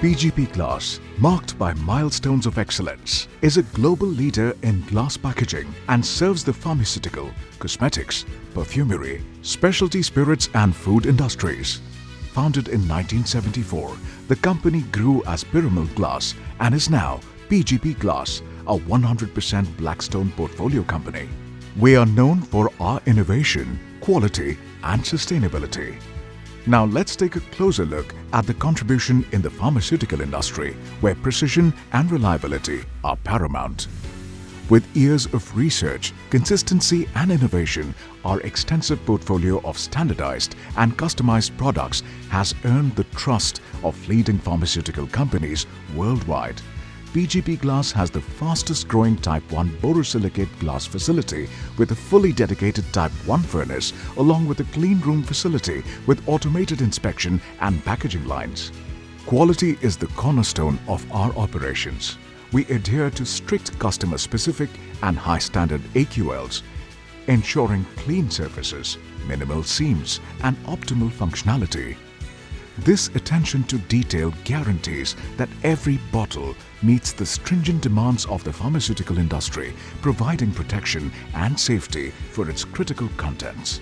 PGP Glass, marked by milestones of excellence, is a global leader in glass packaging and serves the pharmaceutical, cosmetics, perfumery, specialty spirits and food industries. Founded in 1974, the company grew as Pyramid Glass and is now PGP Glass, a 100% Blackstone portfolio company. We are known for our innovation, quality and sustainability. Now let's take a closer look at the contribution in the pharmaceutical industry, where precision and reliability are paramount. With years of research, consistency and innovation, our extensive portfolio of standardized and customized products has earned the trust of leading pharmaceutical companies worldwide. PGP Glass has the fastest growing Type 1 borosilicate glass facility with a fully dedicated Type 1 furnace along with a clean room facility with automated inspection and packaging lines. Quality is the cornerstone of our operations. We adhere to strict customer-specific and high-standard AQLs, ensuring clean surfaces, minimal seams and optimal functionality. This attention to detail guarantees that every bottle meets the stringent demands of the pharmaceutical industry, providing protection and safety for its critical contents.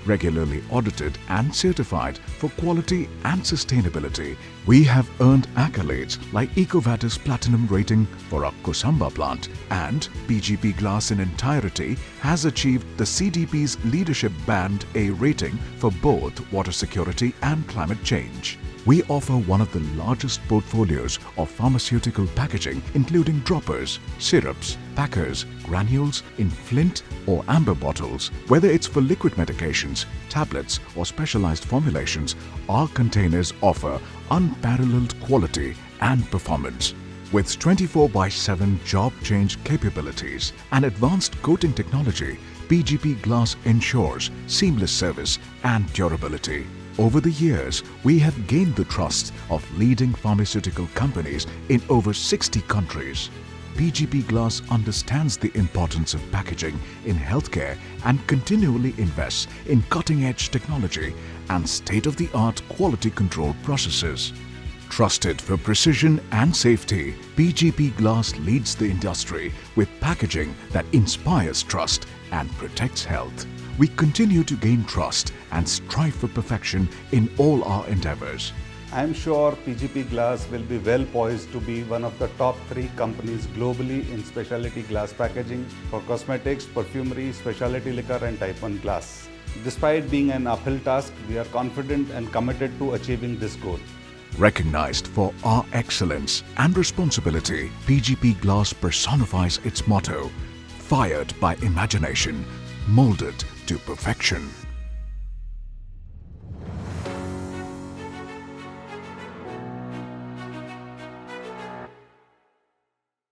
Regularly audited and certified for quality and sustainability, we have earned accolades like EcoVadis Platinum rating for our Kosamba plant, and PGP Glass in entirety has achieved the CDP's Leadership Band A rating for both water security and climate change. We offer one of the largest portfolios of pharmaceutical packaging, including droppers, syrups, packers, granules in flint or amber bottles. Whether it's for liquid medications, tablets or specialized formulations, our containers offer unparalleled quality and performance. With 24/7 job change capabilities and advanced coating technology, PGP Glass ensures seamless service and durability. Over the years, we have gained the trust of leading pharmaceutical companies in over 60 countries. PGP Glass understands the importance of packaging in healthcare and continually invests in cutting-edge technology and state-of-the-art quality control processes. Trusted for precision and safety, PGP Glass leads the industry with packaging that inspires trust and protects health. We continue to gain trust and strive for perfection in all our endeavors. I am sure PGP Glass will be well poised to be one of the top 3 companies globally in specialty glass packaging for cosmetics, perfumery, specialty liquor and Type 1 glass. Despite being an uphill task, we are confident and committed to achieving this goal. Recognized for our excellence and responsibility, PGP Glass personifies its motto, "Fired by imagination, molded to perfection."